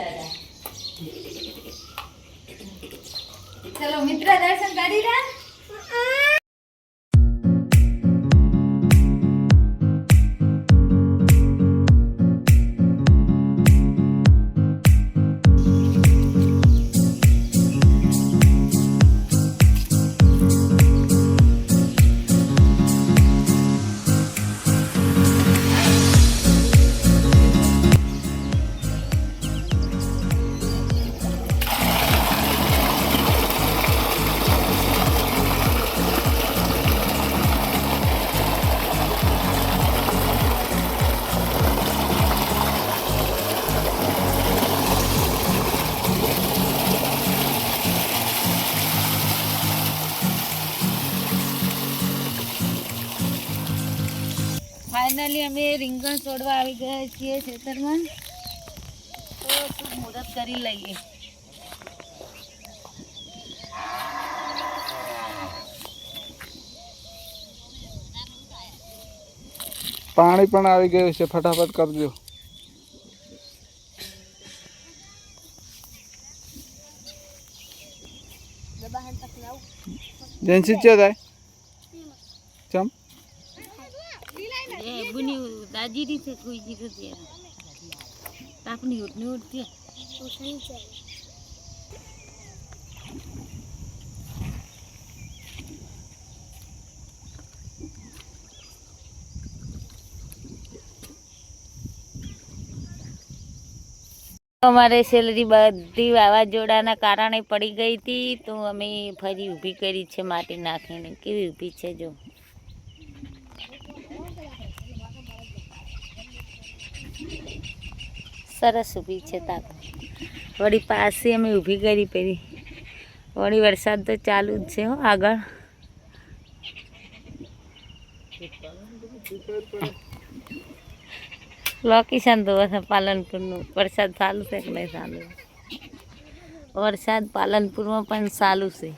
દાદા. ચલો મિત્ર દર્શન કરી રહ્યા. ફાઇનલી અમે રીંગણ છોડવા આવી ગયા છીએ ખેતરમાં. તો ખૂબ મુહૂર્ત કરી લઈએ. પાણી પણ આવી ગયું છે, ફટાફટ કરજો. જેન્સી છે જાય ચમ बुनी दादी दी से कोई जीरो दिया तापनी उठनी उठती है उठनी चाहिए. हमारे सेलरी बधी वावाजोड़ाना कारणे पड़ी गई थी तो अमे फरी ऊभी करी छे माटी नाखीने. केवी ऊभी छे जो सरस ऊभी छे. ताको वड़ी पासे अमे ऊभी करी पेरी. वड़ी वरसाद तो चालू ज छे हो आगळ. लोकेशन तो पालनपुर नु वरसाद चालू है कि नहीं चालू. वरसाद पालनपुर में पण चालू है.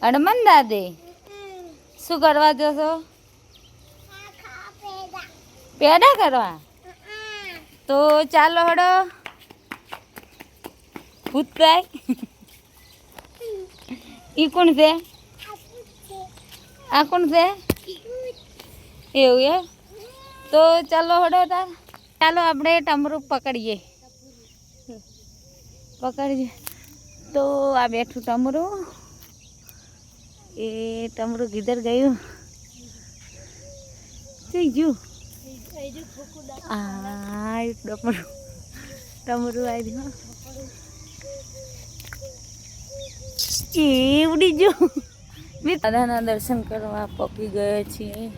अड़मन दादे शू करवा दो છો? पेड़ा करवा. तो चालो हड़ो भूतराय. ई कौन से? आ कौन से? એવું है. तो चलो हड़ो तार. ચાલો આપણે ટમરું પકડીએ. પકડીએ તો આ બેઠું ટમરું. એ ટમરું કિધર ગયું? થઈ ગયું. આ ટમરું ટમરું આવી ગયું. એ ઉડી ગયું. દાદાના દર્શન કરવા પહોંચી ગયા છીએ.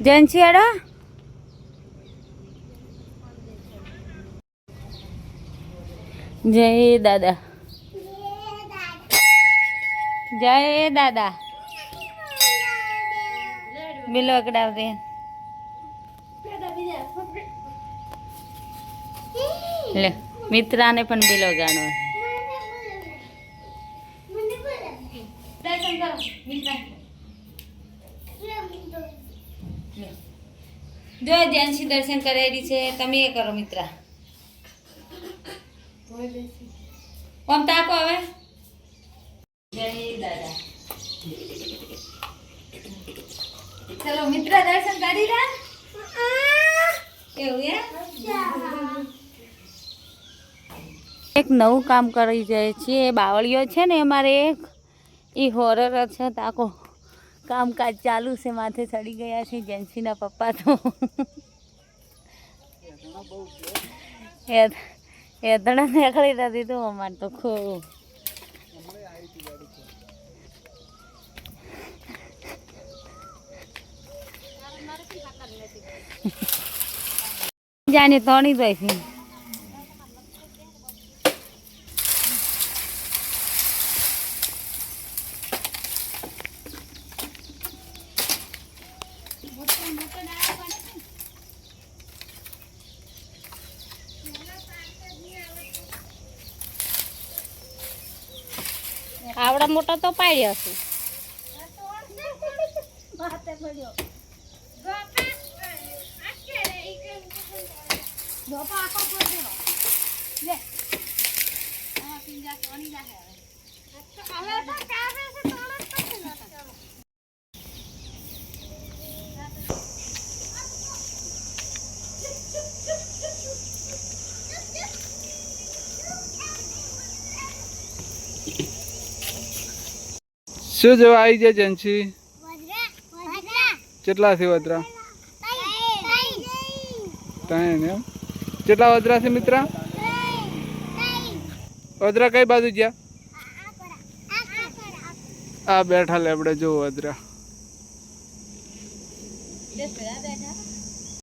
જનસિયાડા જય દાદા. જય દાદા. બિલો અકડાવતે લે મિત્રાને પણ બિલો ગાણો. દર્શન કરો મિત્રા. જો જેન્સી દર્શન કરેલી છે. તમે એ કરો મિત્રા. ઓમ તાકો હવે. જય દાદા. ચલો મિત્ર દર્શન કરી રહ્યા. એવું એક નવું કામ કરી જાય છીએ. બાવળીઓ છે ને અમારે એક એ હોરર છે. તાકો કામકાજ ચાલુ છે. માથે ચડી ગયા છે જેન્સીના પપ્પા. તો એ ધડા નીકળી નથી તો અમારે તો ખૂબ જાને તણી જાય છે. આવડા મોટા તો પાડ્યા છે. શું જેવા આવી જાય જેન્સી? કેટલા છે વદરા? ત્રણ એમ. કેટલા વદરા છે મિત્ર? વદરા કઈ બાજુ ગયા? આ બેઠા લેબડે જો વદરા.